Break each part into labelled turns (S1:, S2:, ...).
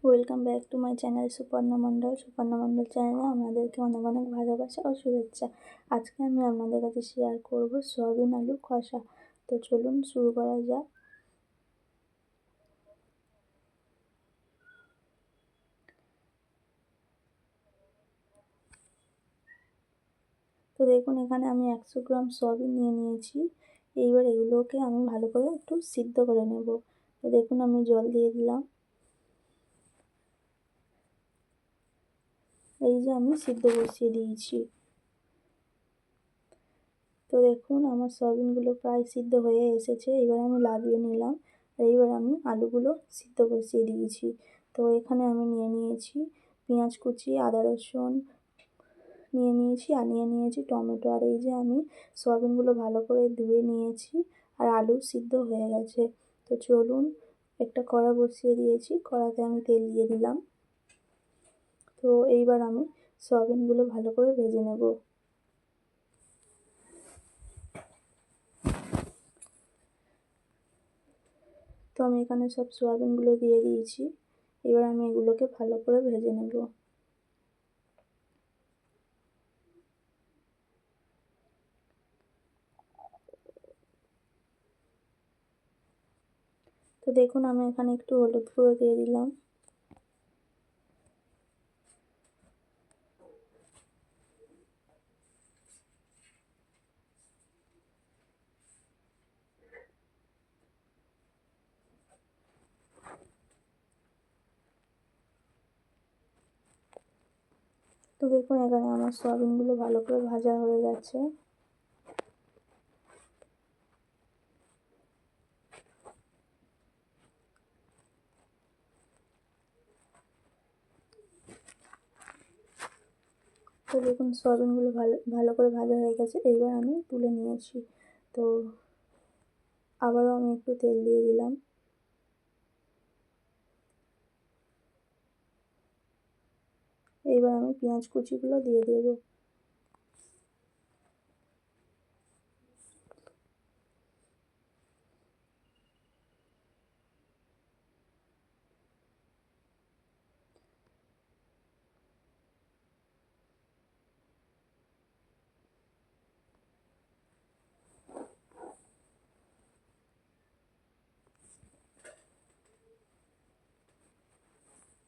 S1: Welcome back to my channel Suparna Mondal. Suparna Mondal চ্যানেলে আপনাদেরকে অনেক অনেক ভালোবাসা ও শুভেচ্ছা। আজকে আমি আপনাদের কাছে শেয়ার করব সয়াবিন আলু কষা। তো চলুন শুরু করা যাক। তো দেখুন, এখানে আমি 100 গ্রাম সয়াবিন নিয়ে নিয়েছি। এইবার এগুলোকে আমি ভালো করে একটু সিদ্ধ করে নেব। তো দেখুন, আমি জল দিয়ে দিলাম। এই যে আমি সিদ্ধ বসিয়ে দিয়েছি। তো দেখুন, আমার সয়াবিনগুলো প্রায় সিদ্ধ হয়ে এসেছে। এবার আমি নামিয়ে নিলাম। আর এইবার আমি আলুগুলো সিদ্ধ বসিয়ে দিয়েছি। তো এখানে আমি নিয়ে নিয়েছি পেঁয়াজ কুচি, আদা রসুন নিয়ে নিয়েছি, আর নিয়ে নিয়েছি টমেটো। আর এই যে আমি সয়াবিনগুলো ভালো করে ধুয়ে নিয়েছি, আর আলু সিদ্ধ হয়ে গেছে। তো চলুন, একটা কড়া বসিয়ে দিয়েছি, কড়াতে আমি তেল দিয়ে দিলাম। তো এইবার আমি সয়াবিনগুলো ভালো করে ভেজে নেব। তো আমি এখানে সব সয়াবিনগুলো দিয়ে দিয়েছি। এবার আমি এগুলোকে ভালো করে ভেজে নেব। তো দেখুন, আমি এখানে একটু হলুদ গুঁড়ো দিয়ে দিলাম। তো দেখুন, এখানে আমার সয়াবিনগুলো ভালো করে ভাজা হয়ে গেছে। তো দেখুন, সয়াবিনগুলো ভালো ভালো করে ভাজা হয়ে গেছে। এইবার আমি তুলে নিয়েছি। তো আবারও আমি একটু তেল দিয়ে দিলাম। এইবার আমি পেঁয়াজ কুচিগুলো দিয়ে দেবো।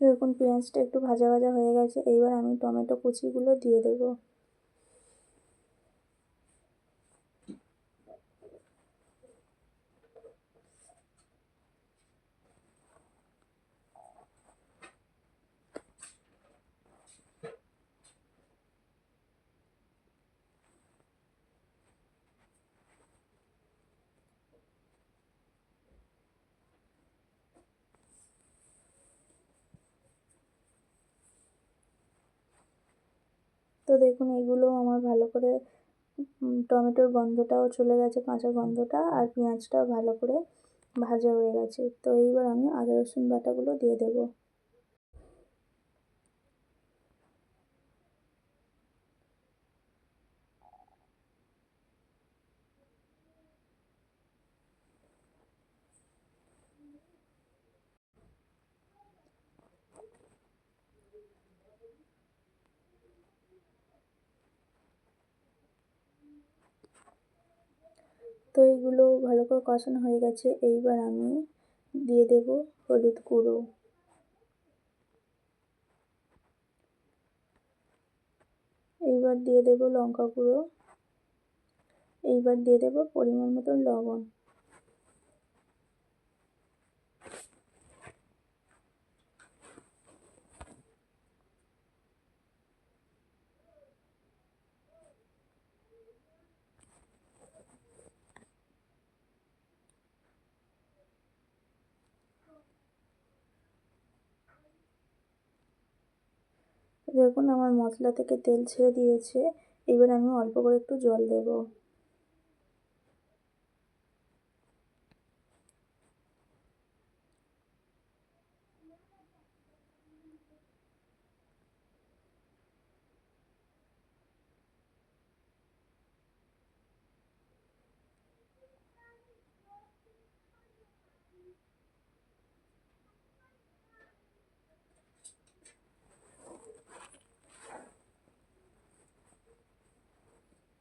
S1: দেখুন, পেঁয়াজটা একটু ভাজা ভাজা হয়ে গেছে। এইবার আমি টমেটো কুচিগুলো দিয়ে দেবো। তো দেখুন, এগুলো আমার ভালো করে টমেটোর গন্ধটাও চলে গেছে, কাঁচা গন্ধটা, আর পেঁয়াজটাও ভালো করে ভাজা হয়ে গেছে। তো এইবার আমি আদা রসুন বাটাগুলো দিয়ে দেবো। তো এইগুলো ভালো করে কষানো হয়ে গেছে। এইবার আমি দিয়ে দেব হলুদ গুঁড়ো। এইবার দিয়ে দেব লঙ্কা গুঁড়ো। এইবার দিয়ে দেব পরিমাণ মতো লবণ। দেখুন, আমার মশলা থেকে তেল ছেড়ে দিয়েছে। এবার আমি অল্প করে একটু জল দেব।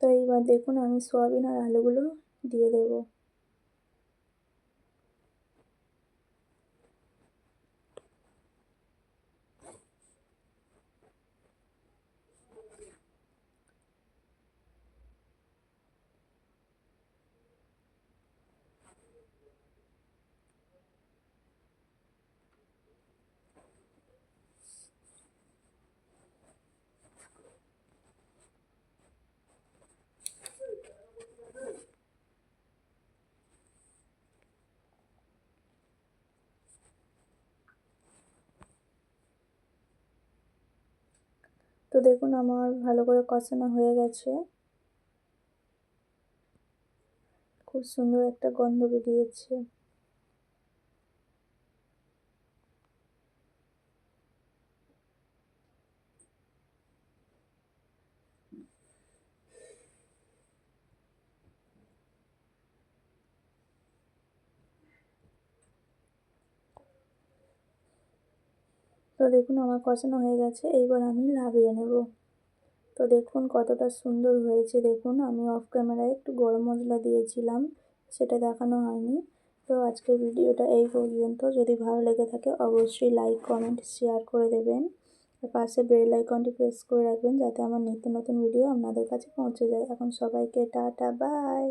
S1: তো এইবার দেখুন আমি সয়াবিন আর আলুগুলো দিয়ে দেবো। তো দেখুন আমার ভালো করে কষানো হয়ে গেছে, খুব সুন্দর একটা গন্ধ বেরিয়েছে। তো দেখুন আমার কষানো হয়ে গেছে, এইবার আমি নামিয়ে নেব। তো দেখুন কতটা সুন্দর হয়েছে। দেখুন আমি অফ ক্যামেরায় একটু গরম মশলা দিয়েছিলাম, সেটা দেখানো হয়নি। তো আজকের ভিডিওটা এই পর্যন্ত। যদি ভালো লেগে থাকে অবশ্যই লাইক কমেন্ট শেয়ার করে দেবেন, আর পাশে বেল আইকনটি প্রেস করে রাখবেন যাতে আমার নিত্য নতুন ভিডিও আপনাদের কাছে পৌঁছে যায়। এখন সবাইকে টাটা বাই।